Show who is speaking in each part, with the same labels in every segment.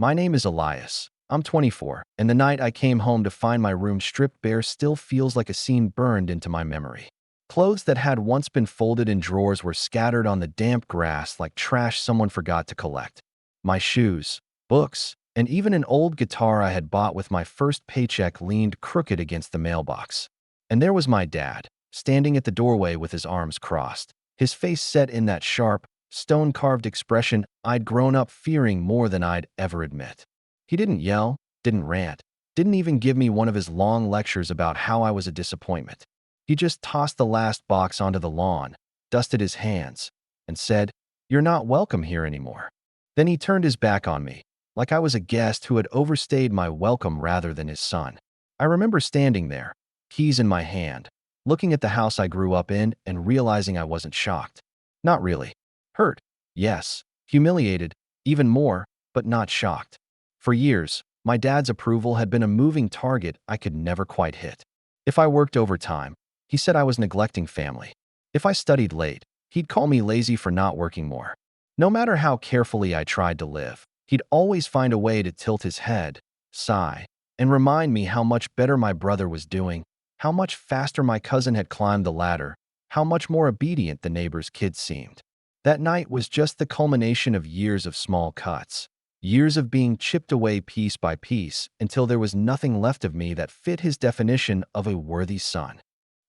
Speaker 1: My name is Elias. I'm 24, and the night I came home to find my room stripped bare still feels like a scene burned into my memory. Clothes that had once been folded in drawers were scattered on the damp grass like trash someone forgot to collect. My shoes, books, and even an old guitar I had bought with my first paycheck leaned crooked against the mailbox. And there was my dad, standing at the doorway with his arms crossed, his face set in that sharp, stone-carved expression I'd grown up fearing more than I'd ever admit. He didn't yell, didn't rant, didn't even give me one of his long lectures about how I was a disappointment. He just tossed the last box onto the lawn, dusted his hands, and said, "You're not welcome here anymore." Then he turned his back on me, like I was a guest who had overstayed my welcome rather than his son. I remember standing there, keys in my hand, looking at the house I grew up in and realizing I wasn't shocked. Not really. Hurt, yes. Humiliated, even more, but not shocked. For years, my dad's approval had been a moving target I could never quite hit. If I worked overtime, he said I was neglecting family. If I studied late, he'd call me lazy for not working more. No matter how carefully I tried to live, he'd always find a way to tilt his head, sigh, and remind me how much better my brother was doing, how much faster my cousin had climbed the ladder, how much more obedient the neighbor's kids seemed. That night was just the culmination of years of small cuts, years of being chipped away piece by piece until there was nothing left of me that fit his definition of a worthy son.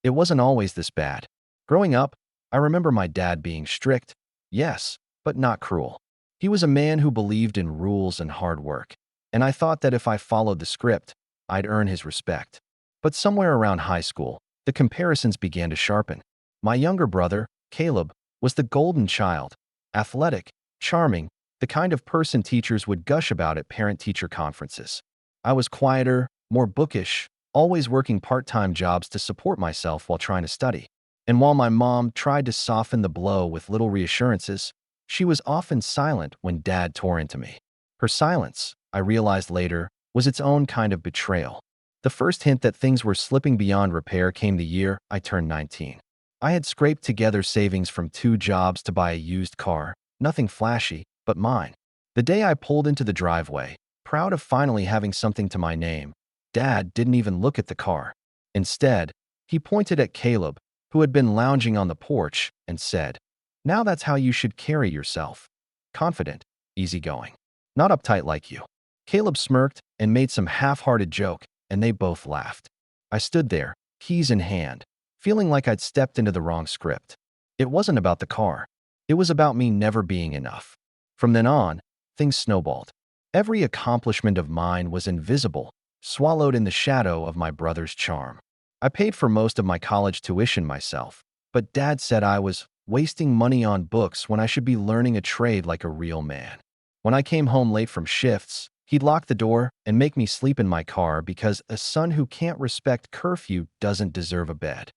Speaker 1: It wasn't always this bad. Growing up, I remember my dad being strict, yes, but not cruel. He was a man who believed in rules and hard work, and I thought that if I followed the script, I'd earn his respect. But somewhere around high school, the comparisons began to sharpen. My younger brother, Caleb, was the golden child, athletic, charming, the kind of person teachers would gush about at parent-teacher conferences. I was quieter, more bookish, always working part-time jobs to support myself while trying to study. And while my mom tried to soften the blow with little reassurances, she was often silent when Dad tore into me. Her silence, I realized later, was its own kind of betrayal. The first hint that things were slipping beyond repair came the year I turned 19. I had scraped together savings from 2 jobs to buy a used car, nothing flashy, but mine. The day I pulled into the driveway, proud of finally having something to my name, Dad didn't even look at the car. Instead, he pointed at Caleb, who had been lounging on the porch, and said, "Now that's how you should carry yourself. Confident, easygoing. Not uptight like you." Caleb smirked and made some half-hearted joke, and they both laughed. I stood there, keys in hand, feeling like I'd stepped into the wrong script. It wasn't about the car. It was about me never being enough. From then on, things snowballed. Every accomplishment of mine was invisible, swallowed in the shadow of my brother's charm. I paid for most of my college tuition myself, but Dad said I was wasting money on books when I should be learning a trade like a real man. When I came home late from shifts, he'd lock the door and make me sleep in my car because a son who can't respect curfew doesn't deserve a bed.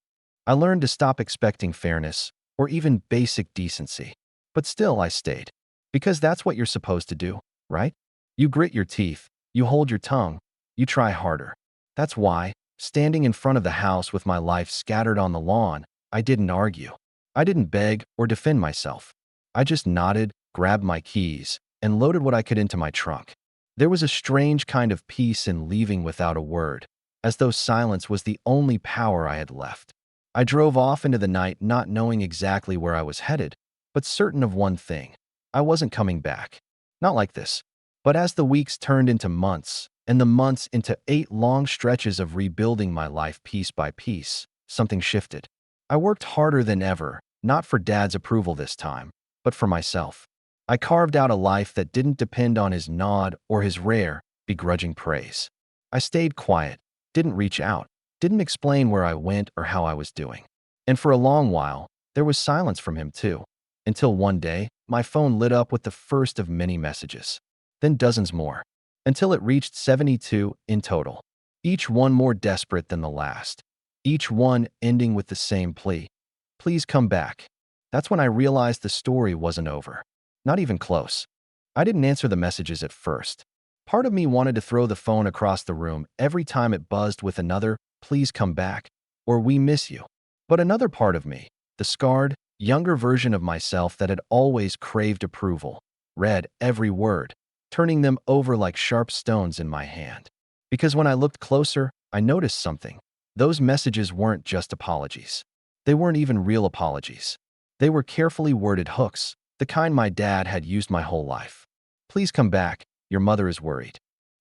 Speaker 1: I learned to stop expecting fairness or even basic decency. But still I stayed. Because that's what you're supposed to do, right? You grit your teeth, you hold your tongue, you try harder. That's why, standing in front of the house with my life scattered on the lawn, I didn't argue. I didn't beg or defend myself. I just nodded, grabbed my keys, and loaded what I could into my trunk. There was a strange kind of peace in leaving without a word, as though silence was the only power I had left. I drove off into the night not knowing exactly where I was headed, but certain of one thing. I wasn't coming back. Not like this. But as the weeks turned into months, and the months into 8 long stretches of rebuilding my life piece by piece, something shifted. I worked harder than ever, not for Dad's approval this time, but for myself. I carved out a life that didn't depend on his nod or his rare, begrudging praise. I stayed quiet, didn't reach out, didn't explain where I went or how I was doing. And for a long while, there was silence from him too, until one day, my phone lit up with the first of many messages. Then dozens more, until it reached 72 in total, each one more desperate than the last, each one ending with the same plea: "Please come back." That's when I realized the story wasn't over. Not even close. I didn't answer the messages at first. Part of me wanted to throw the phone across the room every time it buzzed with another "Please come back," or "We miss you." But another part of me, the scarred, younger version of myself that had always craved approval, read every word. turning them over like sharp stones in my hand. Because when I looked closer, I noticed something. Those messages weren't just apologies. They weren't even real apologies. They were carefully worded hooks, the kind my dad had used my whole life. Please come back. Your mother is worried.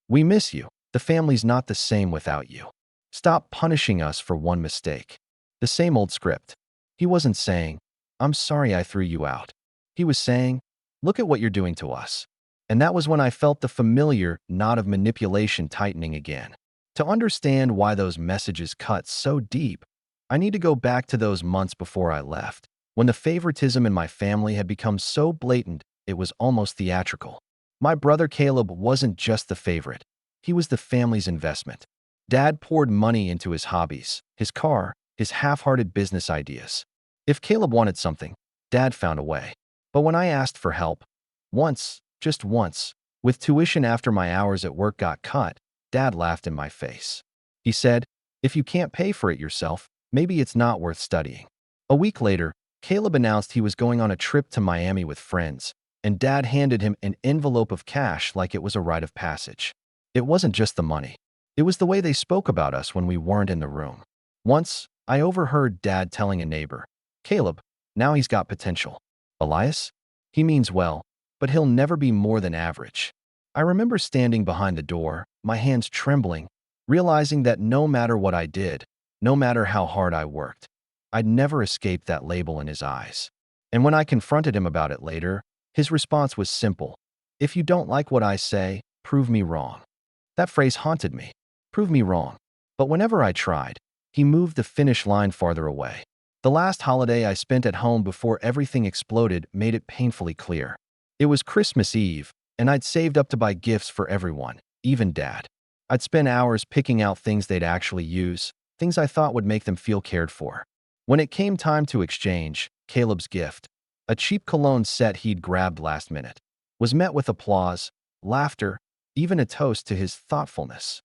Speaker 1: We miss you. The family's not the same without you. Stop punishing us for one mistake. The same old script. He wasn't saying, I'm sorry I threw you out. He was saying, look at what you're doing to us. And that was when I felt the familiar knot of manipulation tightening again. To understand why those messages cut so deep, I need to go back to those months before I left, when the favoritism in my family had become so blatant it was almost theatrical. My brother Caleb wasn't just the favorite. He was the family's investment. Dad poured money into his hobbies, his car, his half-hearted business ideas. If Caleb wanted something, Dad found a way. But when I asked for help, once, just once, with tuition after my hours at work got cut, Dad laughed in my face. He said, if you can't pay for it yourself, maybe it's not worth studying. A week later, Caleb announced he was going on a trip to Miami with friends, and Dad handed him an envelope of cash like it was a rite of passage. It wasn't just the money. It was the way they spoke about us when we weren't in the room. Once, I overheard Dad telling a neighbor, Caleb, now he's got potential. Elias? He means well, but he'll never be more than average. I remember standing behind the door, my hands trembling, realizing that no matter what I did, no matter how hard I worked, I'd never escape that label in his eyes. And when I confronted him about it later, his response was simple. If you don't like what I say, prove me wrong. That phrase haunted me. Prove me wrong. But whenever I tried, he moved the finish line farther away. The last holiday I spent at home before everything exploded made it painfully clear. It was Christmas Eve, and I'd saved up to buy gifts for everyone, even Dad. I'd spend hours picking out things they'd actually use, things I thought would make them feel cared for. When it came time to exchange, Caleb's gift, a cheap cologne set he'd grabbed last minute, was met with applause, laughter, even a toast to his thoughtfulness.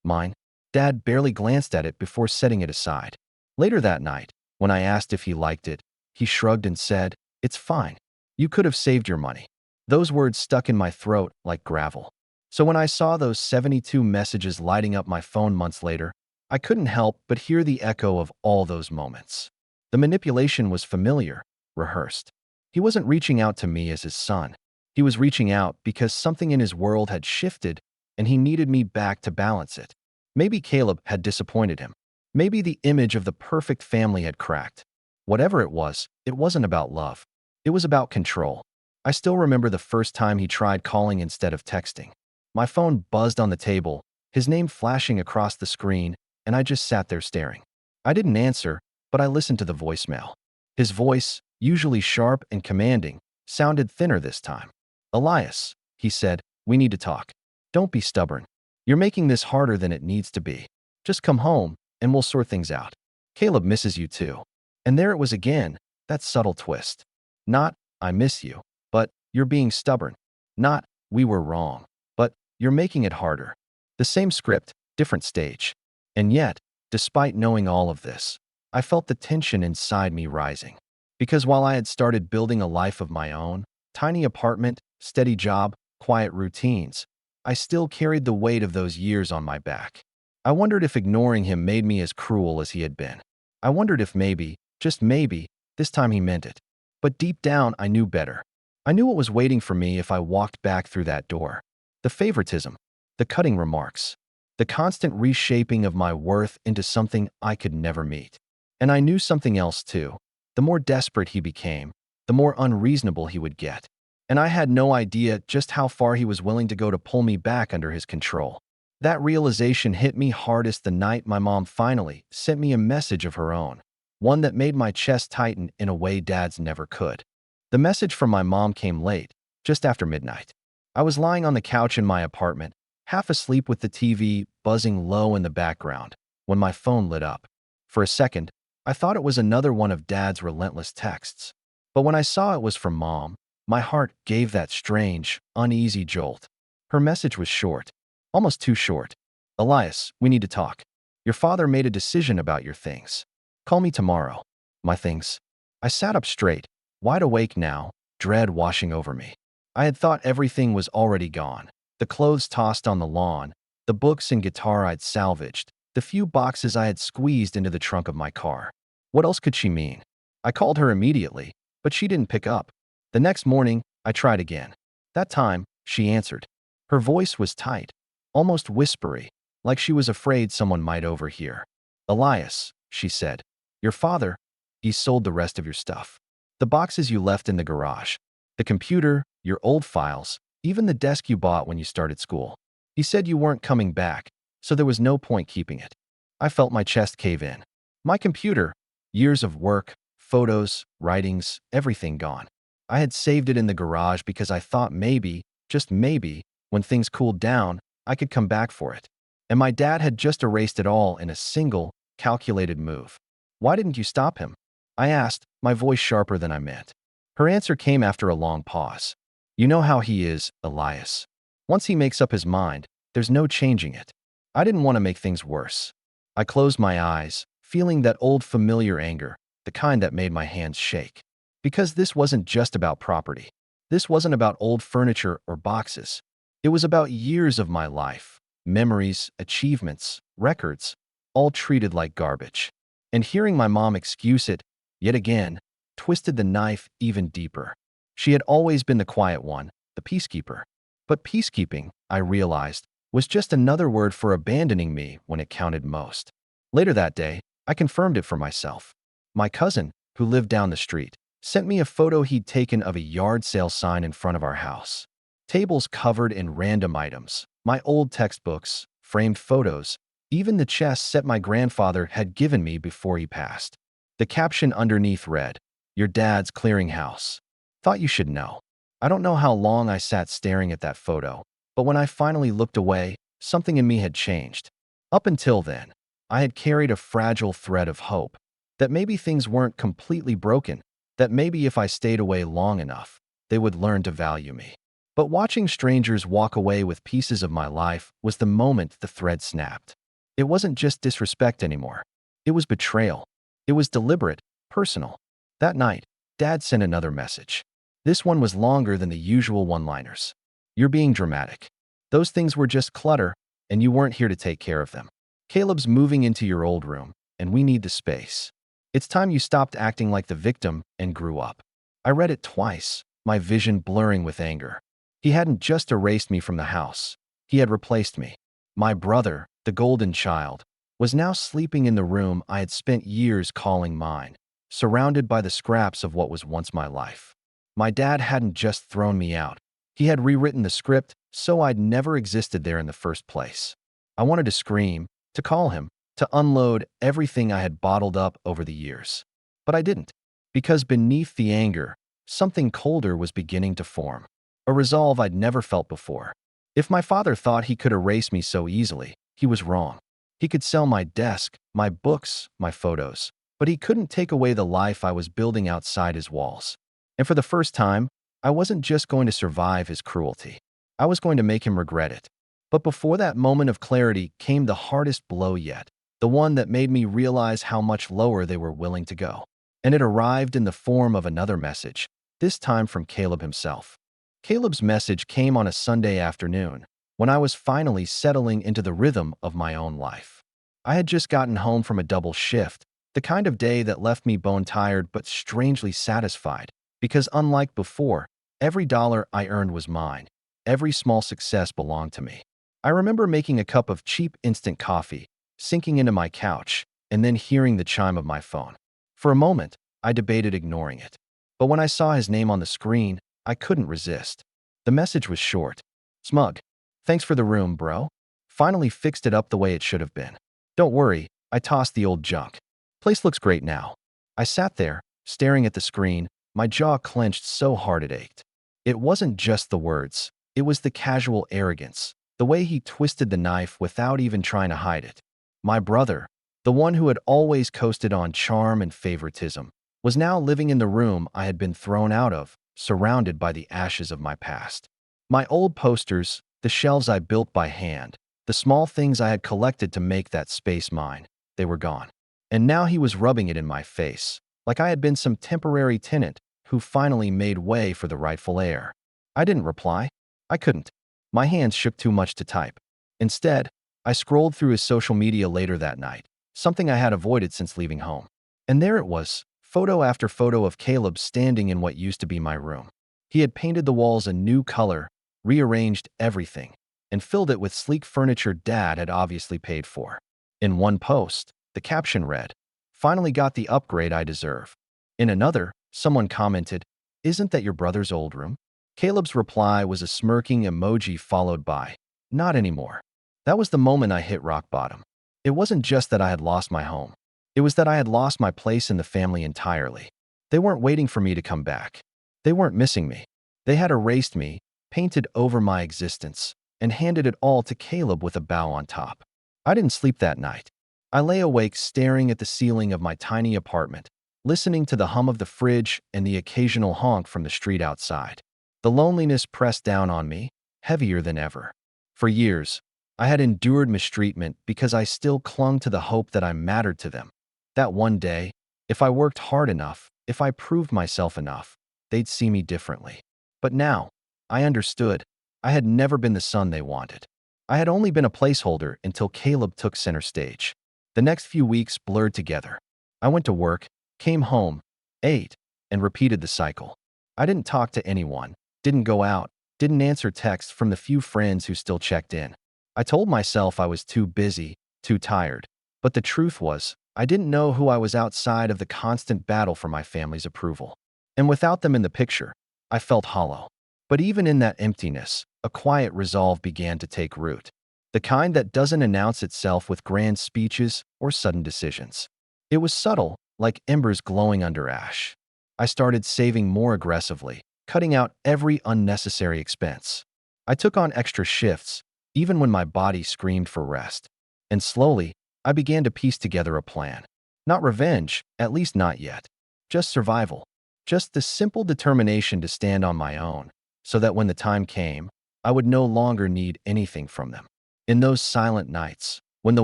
Speaker 1: Mine, Dad barely glanced at it before setting it aside. Later that night, when I asked if he liked it, he shrugged and said, it's fine. You could have saved your money. Those words stuck in my throat like gravel. So when I saw those 72 messages lighting up my phone months later, I couldn't help but hear the echo of all those moments. The manipulation was familiar, rehearsed. He wasn't reaching out to me as his son. He was reaching out because something in his world had shifted and he needed me back to balance it. Maybe Caleb had disappointed him. Maybe the image of the perfect family had cracked. Whatever it wasn't about love. It was about control. I still remember the first time he tried calling instead of texting. My phone buzzed on the table, his name flashing across the screen, and I just sat there staring. I didn't answer, but I listened to the voicemail. His voice, usually sharp and commanding, sounded thinner this time. Elias, he said, we need to talk. Don't be stubborn. You're making this harder than it needs to be. Just come home, and we'll sort things out. Caleb misses you too. And there it was again, that subtle twist. Not, I miss you, but you're being stubborn. Not, we were wrong, but you're making it harder. The same script, different stage. And yet, despite knowing all of this, I felt the tension inside me rising. Because while I had started building a life of my own, tiny apartment, steady job, quiet routines, I still carried the weight of those years on my back. I wondered if ignoring him made me as cruel as he had been. I wondered if maybe, just maybe, this time he meant it. But deep down, I knew better. I knew what was waiting for me if I walked back through that door. The favoritism, the cutting remarks, the constant reshaping of my worth into something I could never meet. And I knew something else too. The more desperate he became, the more unreasonable he would get. And I had no idea just how far he was willing to go to pull me back under his control. That realization hit me hardest the night my mom finally sent me a message of her own, one that made my chest tighten in a way Dad's never could. The message from my mom came late, just after midnight. I was lying on the couch in my apartment, half asleep with the TV buzzing low in the background, when my phone lit up. For a second, I thought it was another one of Dad's relentless texts. But when I saw it was from Mom, my heart gave that strange, uneasy jolt. Her message was short, almost too short. Elias, we need to talk. Your father made a decision about your things. Call me tomorrow. My things. I sat up straight, wide awake now, dread washing over me. I had thought everything was already gone. The clothes tossed on the lawn, the books and guitar I'd salvaged, the few boxes I had squeezed into the trunk of my car. What else could she mean? I called her immediately, but she didn't pick up. The next morning, I tried again. That time, she answered. Her voice was tight, almost whispery, like she was afraid someone might overhear. Elias, she said, your father, he sold the rest of your stuff. The boxes you left in the garage, the computer, your old files, even the desk you bought when you started school. He said you weren't coming back, so there was no point keeping it. I felt my chest cave in. My computer, years of work, photos, writings, everything gone. I had saved it in the garage because I thought maybe, just maybe, when things cooled down, I could come back for it. And my dad had just erased it all in a single, calculated move. Why didn't you stop him? I asked, my voice sharper than I meant. Her answer came after a long pause. You know how he is, Elias. Once he makes up his mind, there's no changing it. I didn't want to make things worse. I closed my eyes, feeling that old familiar anger, the kind that made my hands shake. Because this wasn't just about property. This wasn't about old furniture or boxes. It was about years of my life, memories, achievements, records, all treated like garbage. And hearing my mom excuse it, yet again, twisted the knife even deeper. She had always been the quiet one, the peacekeeper. But peacekeeping, I realized, was just another word for abandoning me when it counted most. Later that day, I confirmed it for myself. My cousin, who lived down the street, sent me a photo he'd taken of a yard sale sign in front of our house. Tables covered in random items, my old textbooks, framed photos, even the chest set my grandfather had given me before he passed. The caption underneath read, "Your dad's clearinghouse. Thought you should know." I don't know how long I sat staring at that photo, but when I finally looked away, something in me had changed. Up until then, I had carried a fragile thread of hope, that maybe things weren't completely broken, that maybe if I stayed away long enough, they would learn to value me. But watching strangers walk away with pieces of my life was the moment the thread snapped. It wasn't just disrespect anymore. It was betrayal. It was deliberate, personal. That night, Dad sent another message. This one was longer than the usual one-liners. You're being dramatic. Those things were just clutter, and you weren't here to take care of them. Caleb's moving into your old room, and we need the space. It's time you stopped acting like the victim and grew up. I read it twice, my vision blurring with anger. He hadn't just erased me from the house. He had replaced me. My brother, the golden child, was now sleeping in the room I had spent years calling mine, surrounded by the scraps of what was once my life. My dad hadn't just thrown me out. He had rewritten the script so I'd never existed there in the first place. I wanted to scream, to call him, to unload everything I had bottled up over the years. But I didn't, because beneath the anger, something colder was beginning to form. A resolve I'd never felt before. If my father thought he could erase me so easily, he was wrong. He could sell my desk, my books, my photos, but he couldn't take away the life I was building outside his walls. And for the first time, I wasn't just going to survive his cruelty. I was going to make him regret it. But before that moment of clarity came the hardest blow yet, the one that made me realize how much lower they were willing to go. And it arrived in the form of another message, this time from Caleb himself. Caleb's message came on a Sunday afternoon, when I was finally settling into the rhythm of my own life. I had just gotten home from a double shift, the kind of day that left me bone-tired but strangely satisfied, because unlike before, every dollar I earned was mine. Every small success belonged to me. I remember making a cup of cheap instant coffee, sinking into my couch, and then hearing the chime of my phone. For a moment, I debated ignoring it. But when I saw his name on the screen, I couldn't resist. The message was short. Smug. Thanks for the room, bro. Finally fixed it up the way it should have been. Don't worry, I tossed the old junk. Place looks great now. I sat there, staring at the screen, my jaw clenched so hard it ached. It wasn't just the words. It was the casual arrogance, the way he twisted the knife without even trying to hide it. My brother, the one who had always coasted on charm and favoritism, was now living in the room I had been thrown out of, surrounded by the ashes of my past. My old posters, the shelves I built by hand, the small things I had collected to make that space mine, they were gone. And now he was rubbing it in my face, like I had been some temporary tenant who finally made way for the rightful heir. I didn't reply. I couldn't. My hands shook too much to type. Instead, I scrolled through his social media later that night, something I had avoided since leaving home. And there it was, photo after photo of Caleb standing in what used to be my room. He had painted the walls a new color, rearranged everything, and filled it with sleek furniture Dad had obviously paid for. In one post, the caption read, "Finally got the upgrade I deserve." In another, someone commented, "Isn't that your brother's old room?" Caleb's reply was a smirking emoji followed by, "Not anymore." That was the moment I hit rock bottom. It wasn't just that I had lost my home. It was that I had lost my place in the family entirely. They weren't waiting for me to come back. They weren't missing me. They had erased me, painted over my existence, and handed it all to Caleb with a bow on top. I didn't sleep that night. I lay awake staring at the ceiling of my tiny apartment, listening to the hum of the fridge and the occasional honk from the street outside. The loneliness pressed down on me, heavier than ever. For years, I had endured mistreatment because I still clung to the hope that I mattered to them. That one day, if I worked hard enough, if I proved myself enough, they'd see me differently. But now, I understood. I had never been the son they wanted. I had only been a placeholder until Caleb took center stage. The next few weeks blurred together. I went to work, came home, ate, and repeated the cycle. I didn't talk to anyone, didn't go out, didn't answer texts from the few friends who still checked in. I told myself I was too busy, too tired. But the truth was, I didn't know who I was outside of the constant battle for my family's approval. And without them in the picture, I felt hollow. But even in that emptiness, a quiet resolve began to take root. The kind that doesn't announce itself with grand speeches or sudden decisions. It was subtle, like embers glowing under ash. I started saving more aggressively, cutting out every unnecessary expense. I took on extra shifts, even when my body screamed for rest. And slowly, I began to piece together a plan. Not revenge, at least not yet. Just survival. Just the simple determination to stand on my own, so that when the time came, I would no longer need anything from them. In those silent nights, when the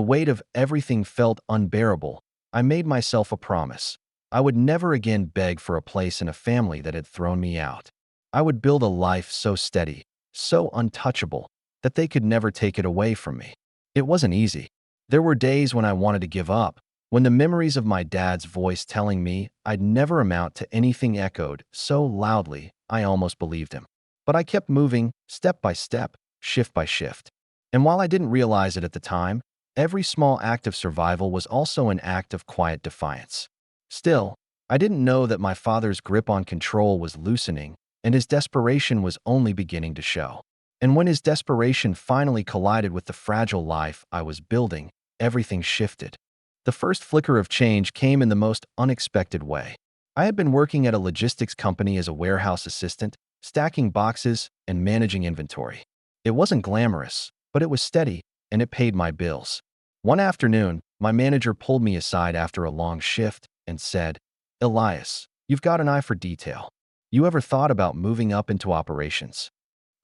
Speaker 1: weight of everything felt unbearable, I made myself a promise. I would never again beg for a place in a family that had thrown me out. I would build a life so steady, so untouchable, that they could never take it away from me. It wasn't easy. There were days when I wanted to give up, when the memories of my dad's voice telling me I'd never amount to anything echoed so loudly I almost believed him. But I kept moving, step by step, shift by shift. And while I didn't realize it at the time, every small act of survival was also an act of quiet defiance. Still, I didn't know that my father's grip on control was loosening, and his desperation was only beginning to show. And when his desperation finally collided with the fragile life I was building, everything shifted. The first flicker of change came in the most unexpected way. I had been working at a logistics company as a warehouse assistant, stacking boxes and managing inventory. It wasn't glamorous, but it was steady, and it paid my bills. One afternoon, my manager pulled me aside after a long shift and said, "Elias, you've got an eye for detail. You ever thought about moving up into operations?"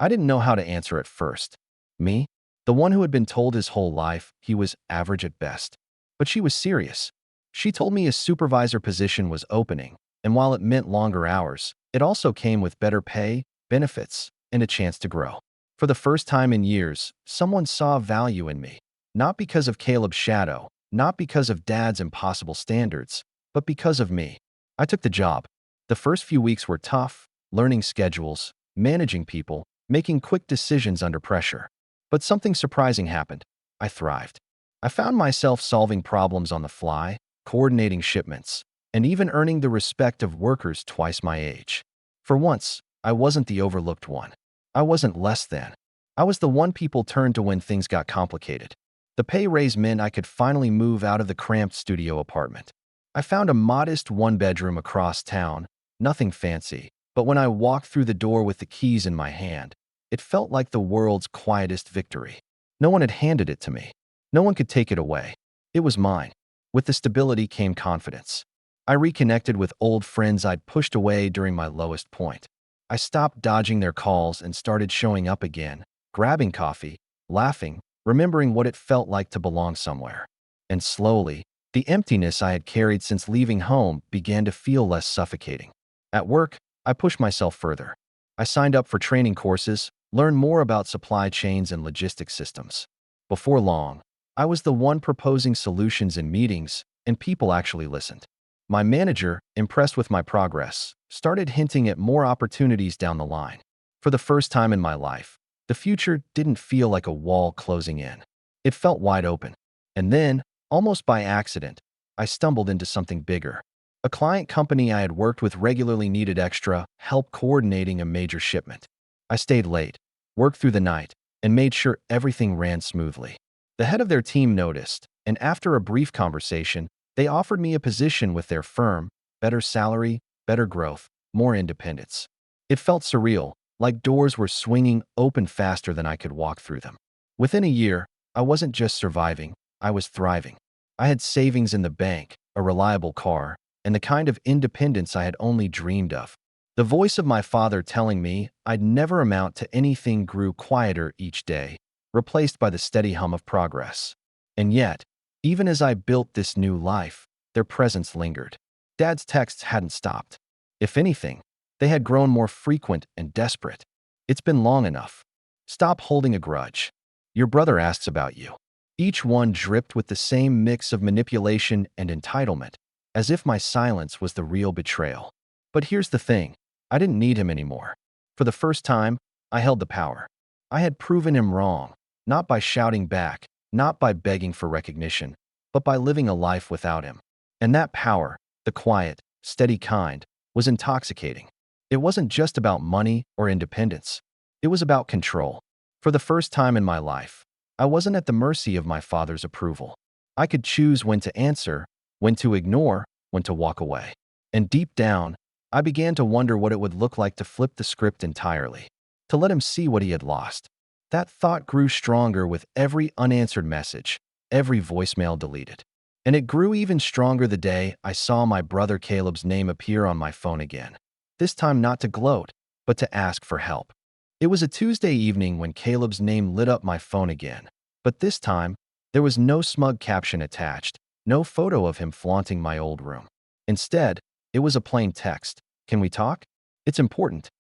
Speaker 1: I didn't know how to answer at first. Me? The one who had been told his whole life he was average at best. But she was serious. She told me a supervisor position was opening, and while it meant longer hours, it also came with better pay, benefits, and a chance to grow. For the first time in years, someone saw value in me. Not because of Caleb's shadow, not because of Dad's impossible standards, but because of me. I took the job. The first few weeks were tough, learning schedules, managing people, making quick decisions under pressure. But something surprising happened. I thrived. I found myself solving problems on the fly, coordinating shipments, and even earning the respect of workers twice my age. For once, I wasn't the overlooked one. I wasn't less than. I was the one people turned to when things got complicated. The pay raise meant I could finally move out of the cramped studio apartment. I found a modest one-bedroom across town, nothing fancy, but when I walked through the door with the keys in my hand, it felt like the world's quietest victory. No one had handed it to me. No one could take it away. It was mine. With the stability came confidence. I reconnected with old friends I'd pushed away during my lowest point. I stopped dodging their calls and started showing up again, grabbing coffee, laughing, remembering what it felt like to belong somewhere. And slowly, the emptiness I had carried since leaving home began to feel less suffocating. At work, I pushed myself further. I signed up for training courses, learned more about supply chains and logistics systems. Before long, I was the one proposing solutions in meetings, and people actually listened. My manager, impressed with my progress, started hinting at more opportunities down the line. For the first time in my life, the future didn't feel like a wall closing in. It felt wide open. And then, almost by accident, I stumbled into something bigger. A client company I had worked with regularly needed extra help coordinating a major shipment. I stayed late, worked through the night, and made sure everything ran smoothly. The head of their team noticed, and after a brief conversation, they offered me a position with their firm, better salary, better growth, more independence. It felt surreal, like doors were swinging open faster than I could walk through them. Within a year, I wasn't just surviving, I was thriving. I had savings in the bank, a reliable car, and the kind of independence I had only dreamed of. The voice of my father telling me I'd never amount to anything grew quieter each day, replaced by the steady hum of progress. And yet, even as I built this new life, their presence lingered. Dad's texts hadn't stopped. If anything, they had grown more frequent and desperate. It's been long enough. Stop holding a grudge. Your brother asks about you. Each one dripped with the same mix of manipulation and entitlement, as if my silence was the real betrayal. But here's the thing. I didn't need him anymore. For the first time, I held the power. I had proven him wrong, not by shouting back, not by begging for recognition, but by living a life without him. And that power, the quiet, steady kind, was intoxicating. It wasn't just about money or independence. It was about control. For the first time in my life, I wasn't at the mercy of my father's approval. I could choose when to answer, when to ignore, when to walk away. And deep down, I began to wonder what it would look like to flip the script entirely, to let him see what he had lost. That thought grew stronger with every unanswered message, every voicemail deleted. And it grew even stronger the day I saw my brother Caleb's name appear on my phone again. This time not to gloat, but to ask for help. It was a Tuesday evening when Caleb's name lit up my phone again. But this time, there was no smug caption attached, no photo of him flaunting my old room. Instead, it was a plain text. Can we talk? It's important.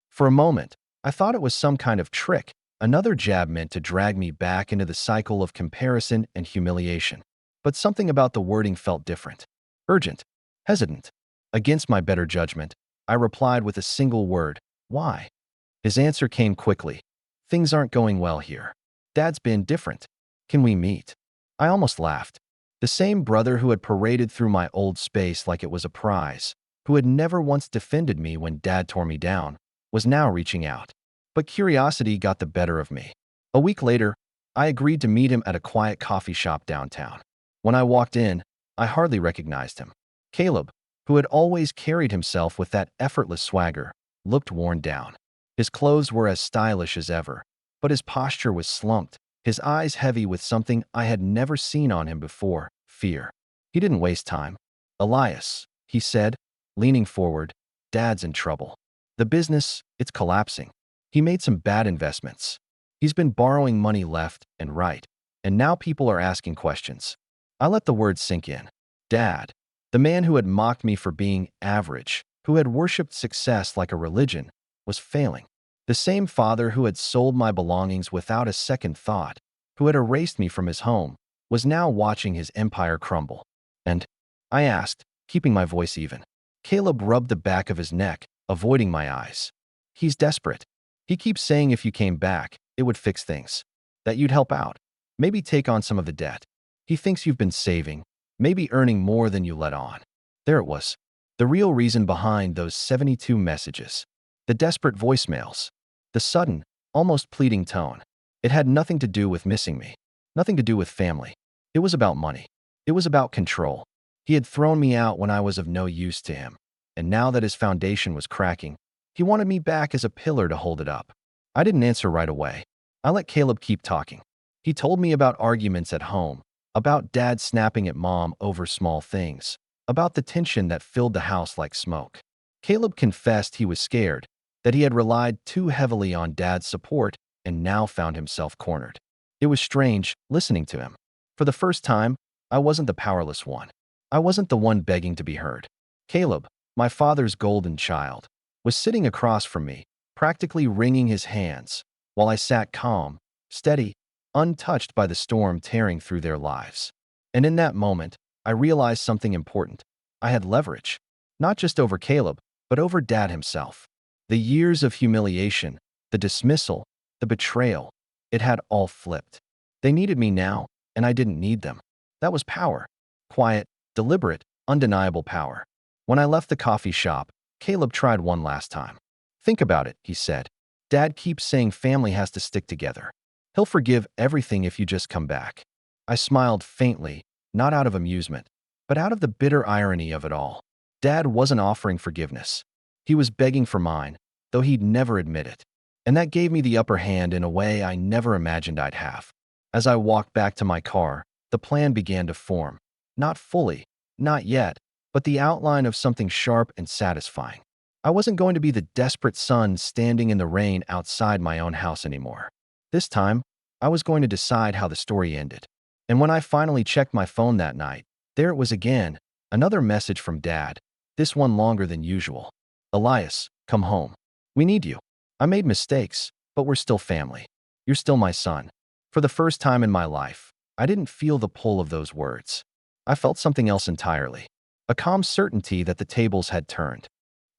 Speaker 1: For a moment, I thought it was some kind of trick, another jab meant to drag me back into the cycle of comparison and humiliation. But something about the wording felt different. Urgent. Hesitant. Against my better judgment, I replied with a single word. Why? His answer came quickly. Things aren't going well here. Dad's been different. Can we meet? I almost laughed. The same brother who had paraded through my old space like it was a prize, who had never once defended me when Dad tore me down, was now reaching out. But curiosity got the better of me. A week later, I agreed to meet him at a quiet coffee shop downtown. When I walked in, I hardly recognized him. Caleb, who had always carried himself with that effortless swagger, looked worn down. His clothes were as stylish as ever, but his posture was slumped, his eyes heavy with something I had never seen on him before, fear. He didn't waste time. Elias, he said, leaning forward, Dad's in trouble. The business, it's collapsing. He made some bad investments. He's been borrowing money left and right, and now people are asking questions. I let the words sink in. Dad, the man who had mocked me for being average, who had worshipped success like a religion, was failing. The same father who had sold my belongings without a second thought, who had erased me from his home, was now watching his empire crumble. And I asked, keeping my voice even. Caleb rubbed the back of his neck, avoiding my eyes. He's desperate. He keeps saying if you came back, it would fix things. That you'd help out. Maybe take on some of the debt. He thinks you've been saving, maybe earning more than you let on. There it was. The real reason behind those 72 messages. The desperate voicemails. The sudden, almost pleading tone. It had nothing to do with missing me. Nothing to do with family. It was about money. It was about control. He had thrown me out when I was of no use to him. And now that his foundation was cracking, he wanted me back as a pillar to hold it up. I didn't answer right away. I let Caleb keep talking. He told me about arguments at home, about Dad snapping at Mom over small things, about the tension that filled the house like smoke. Caleb confessed he was scared, that he had relied too heavily on Dad's support and now found himself cornered. It was strange listening to him. For the first time, I wasn't the powerless one. I wasn't the one begging to be heard. Caleb, my father's golden child, was sitting across from me, practically wringing his hands, while I sat calm, steady, untouched by the storm tearing through their lives. And in that moment, I realized something important. I had leverage, not just over Caleb, but over Dad himself. The years of humiliation, the dismissal, the betrayal, it had all flipped. They needed me now, and I didn't need them. That was power. Quiet, deliberate, undeniable power. When I left the coffee shop, Caleb tried one last time. "Think about it," he said. "Dad keeps saying family has to stick together. He'll forgive everything if you just come back." I smiled faintly, not out of amusement, but out of the bitter irony of it all. Dad wasn't offering forgiveness. He was begging for mine, though he'd never admit it. And that gave me the upper hand in a way I never imagined I'd have. As I walked back to my car, the plan began to form. Not fully, not yet, but the outline of something sharp and satisfying. I wasn't going to be the desperate son standing in the rain outside my own house anymore. This time, I was going to decide how the story ended. And when I finally checked my phone that night, there it was again, another message from Dad, this one longer than usual. "Elias, come home. We need you. I made mistakes, but we're still family. You're still my son." For the first time in my life, I didn't feel the pull of those words. I felt something else entirely. A calm certainty that the tables had turned.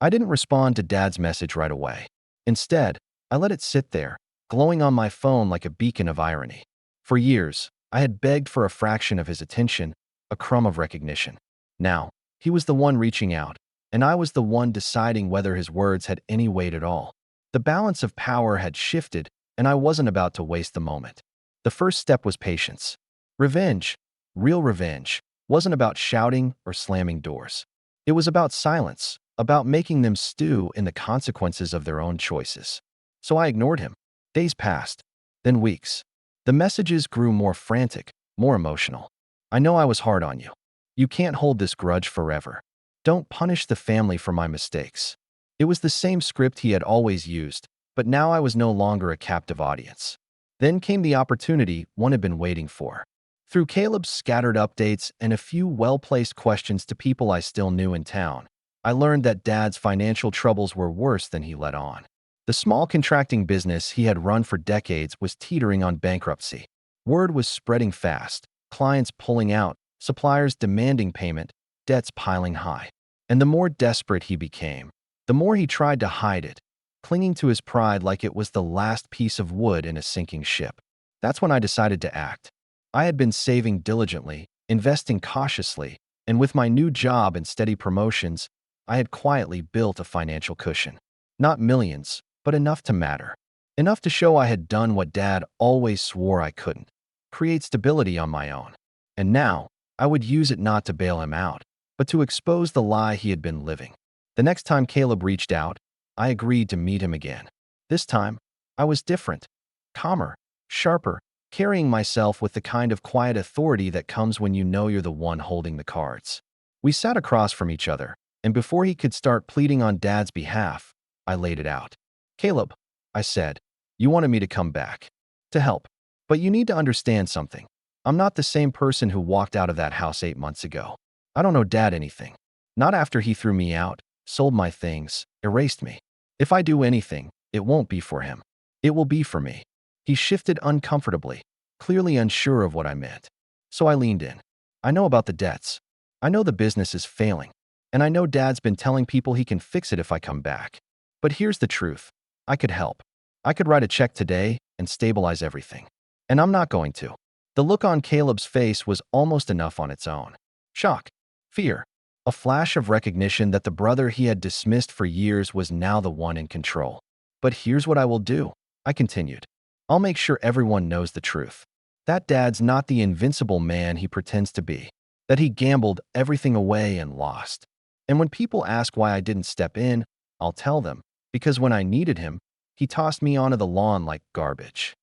Speaker 1: I didn't respond to Dad's message right away. Instead, I let it sit there, glowing on my phone like a beacon of irony. For years, I had begged for a fraction of his attention, a crumb of recognition. Now, he was the one reaching out, and I was the one deciding whether his words had any weight at all. The balance of power had shifted, and I wasn't about to waste the moment. The first step was patience. Revenge, real revenge, wasn't about shouting or slamming doors. It was about silence, about making them stew in the consequences of their own choices. So I ignored him. Days passed, then weeks. The messages grew more frantic, more emotional. "I know I was hard on you. You can't hold this grudge forever. Don't punish the family for my mistakes." It was the same script he had always used, but now I was no longer a captive audience. Then came the opportunity one had been waiting for. Through Caleb's scattered updates and a few well-placed questions to people I still knew in town, I learned that Dad's financial troubles were worse than he let on. The small contracting business he had run for decades was teetering on bankruptcy. Word was spreading fast, clients pulling out, suppliers demanding payment, debts piling high. And the more desperate he became, the more he tried to hide it, clinging to his pride like it was the last piece of wood in a sinking ship. That's when I decided to act. I had been saving diligently, investing cautiously, and with my new job and steady promotions, I had quietly built a financial cushion. Not millions, but enough to matter. Enough to show I had done what Dad always swore I couldn't: create stability on my own. And now, I would use it not to bail him out, but to expose the lie he had been living. The next time Caleb reached out, I agreed to meet him again. This time, I was different, calmer, sharper, carrying myself with the kind of quiet authority that comes when you know you're the one holding the cards. We sat across from each other, and before he could start pleading on Dad's behalf, I laid it out. "Caleb," I said, "you wanted me to come back, to help. But you need to understand something. I'm not the same person who walked out of that house 8 months ago. I don't owe Dad anything. Not after he threw me out, sold my things, erased me. If I do anything, it won't be for him. It will be for me." He shifted uncomfortably, clearly unsure of what I meant. So I leaned in. "I know about the debts. I know the business is failing. And I know Dad's been telling people he can fix it if I come back. But here's the truth. I could help. I could write a check today and stabilize everything. And I'm not going to." The look on Caleb's face was almost enough on its own. Shock, fear, a flash of recognition that the brother he had dismissed for years was now the one in control. "But here's what I will do," I continued. "I'll make sure everyone knows the truth. That Dad's not the invincible man he pretends to be. That he gambled everything away and lost. And when people ask why I didn't step in, I'll tell them, because when I needed him, he tossed me onto the lawn like garbage."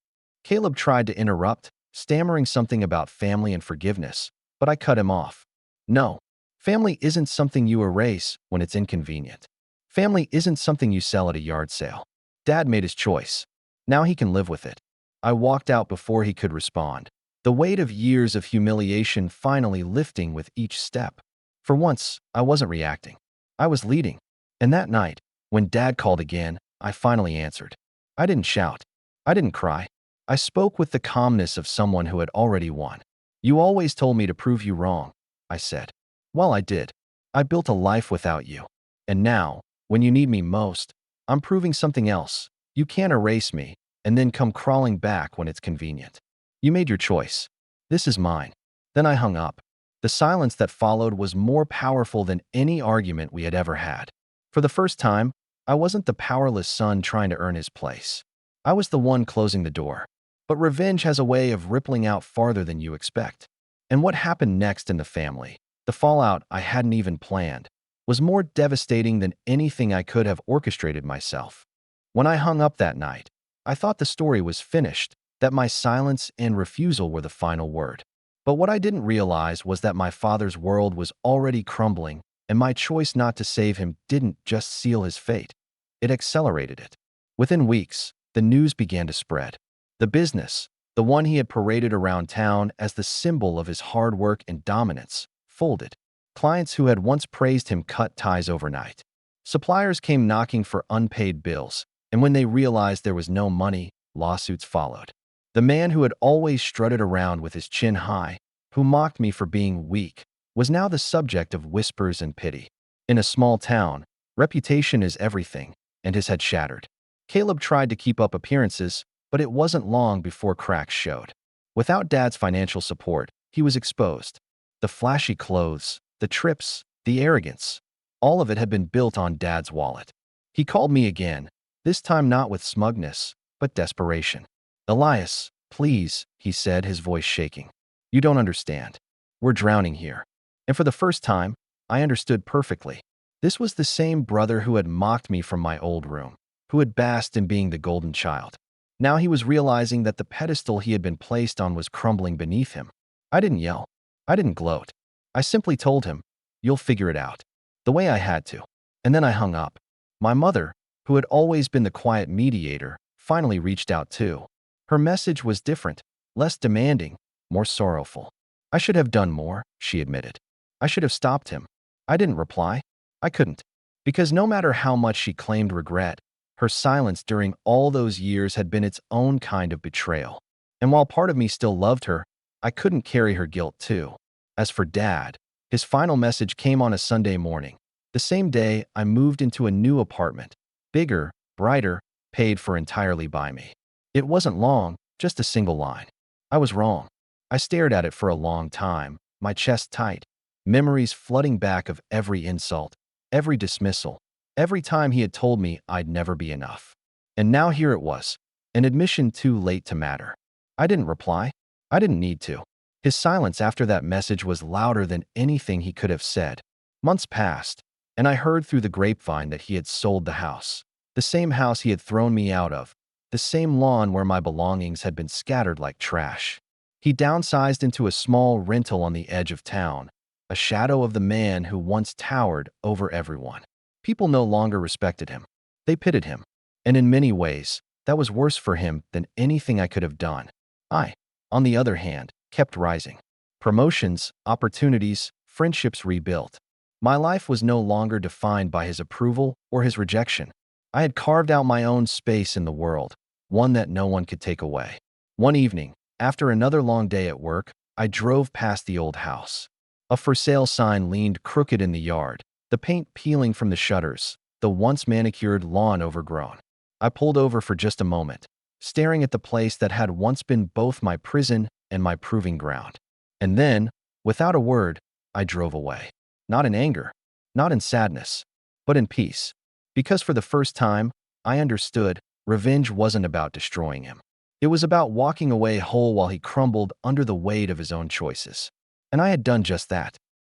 Speaker 1: Caleb tried to interrupt, stammering something about family and forgiveness, but I cut him off. "No, family isn't something you erase when it's inconvenient. Family isn't something you sell at a yard sale. Dad made his choice. Now he can live with it." I walked out before he could respond, the weight of years of humiliation finally lifting with each step. For once, I wasn't reacting. I was leading. And that night, when Dad called again, I finally answered. I didn't shout. I didn't cry. I spoke with the calmness of someone who had already won. You always told me to prove you wrong, I said. Well, I did. I built a life without you. And now, when you need me most, I'm proving something else. You can't erase me and then come crawling back when it's convenient. You made your choice. This is mine. Then I hung up. The silence that followed was more powerful than any argument we had ever had. For the first time, I wasn't the powerless son trying to earn his place. I was the one closing the door. But revenge has a way of rippling out farther than you expect. And what happened next in the family, the fallout I hadn't even planned, was more devastating than anything I could have orchestrated myself. When I hung up that night, I thought the story was finished, that my silence and refusal were the final word. But what I didn't realize was that my father's world was already crumbling, and my choice not to save him didn't just seal his fate. It accelerated it. Within weeks, the news began to spread. The business, the one he had paraded around town as the symbol of his hard work and dominance, folded. Clients who had once praised him cut ties overnight. Suppliers came knocking for unpaid bills, and when they realized there was no money, lawsuits followed. The man who had always strutted around with his chin high, who mocked me for being weak, was now the subject of whispers and pity. In a small town, reputation is everything, and his had shattered. Caleb tried to keep up appearances, but it wasn't long before cracks showed. Without Dad's financial support, he was exposed. The flashy clothes, the trips, the arrogance, all of it had been built on Dad's wallet. He called me again, this time not with smugness, but desperation. Elias, please, he said, his voice shaking. You don't understand. We're drowning here. And for the first time, I understood perfectly. This was the same brother who had mocked me from my old room, who had basked in being the golden child. Now he was realizing that the pedestal he had been placed on was crumbling beneath him. I didn't yell. I didn't gloat. I simply told him, you'll figure it out, the way I had to. And then I hung up. My mother, who had always been the quiet mediator, finally reached out too. Her message was different, less demanding, more sorrowful. I should have done more, she admitted. I should have stopped him. I didn't reply. I couldn't. Because no matter how much she claimed regret, her silence during all those years had been its own kind of betrayal. And while part of me still loved her, I couldn't carry her guilt too. As for Dad, his final message came on a Sunday morning. The same day, I moved into a new apartment. Bigger, brighter, paid for entirely by me. It wasn't long, just a single line. I was wrong. I stared at it for a long time, my chest tight, memories flooding back of every insult, every dismissal, every time he had told me I'd never be enough. And now here it was, an admission too late to matter. I didn't reply. I didn't need to. His silence after that message was louder than anything he could have said. Months passed, and I heard through the grapevine that he had sold the house. The same house he had thrown me out of, the same lawn where my belongings had been scattered like trash. He downsized into a small rental on the edge of town, a shadow of the man who once towered over everyone. People no longer respected him. They pitied him. And in many ways, that was worse for him than anything I could have done. I, on the other hand, kept rising. Promotions, opportunities, friendships rebuilt. My life was no longer defined by his approval or his rejection. I had carved out my own space in the world, one that no one could take away. One evening, after another long day at work, I drove past the old house. A for sale sign leaned crooked in the yard, the paint peeling from the shutters, the once manicured lawn overgrown. I pulled over for just a moment, staring at the place that had once been both my prison and my proving ground. And then, without a word, I drove away. Not in anger, not in sadness, but in peace. Because for the first time, I understood revenge wasn't about destroying him. It was about walking away whole while he crumbled under the weight of his own choices. And I had done just that.